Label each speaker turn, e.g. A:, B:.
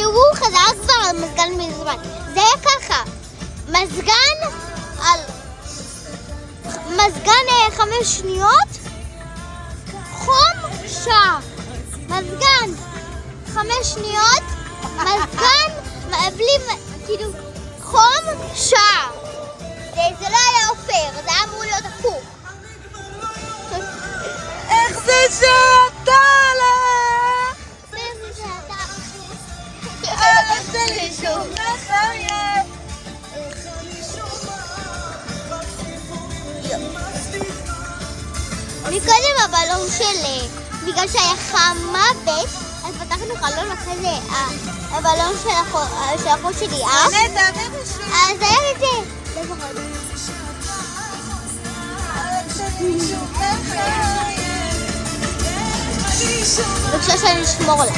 A: שהוא חזר כבר על מזגן מזמן. זה היה ככה, מזגן 5 שניות, חום שעה. מזגן 5 שניות, מזגן בלי, כאילו, חום שעה. זה לא היה אופר, זה היה אמור להיות הפוך.
B: איך זה שאתה לה?
A: זה שאתה...
B: איך זה לשום לחיים?
A: מקודם הבלון שלי, בגלל שהיה חם מוות, אז פתחנו חלון אחרי זה, הבלון של האחות שלי,
B: תענה משהו.
A: אז היה את זה. לא זוכרת. בבקשה שאני אשמור לה.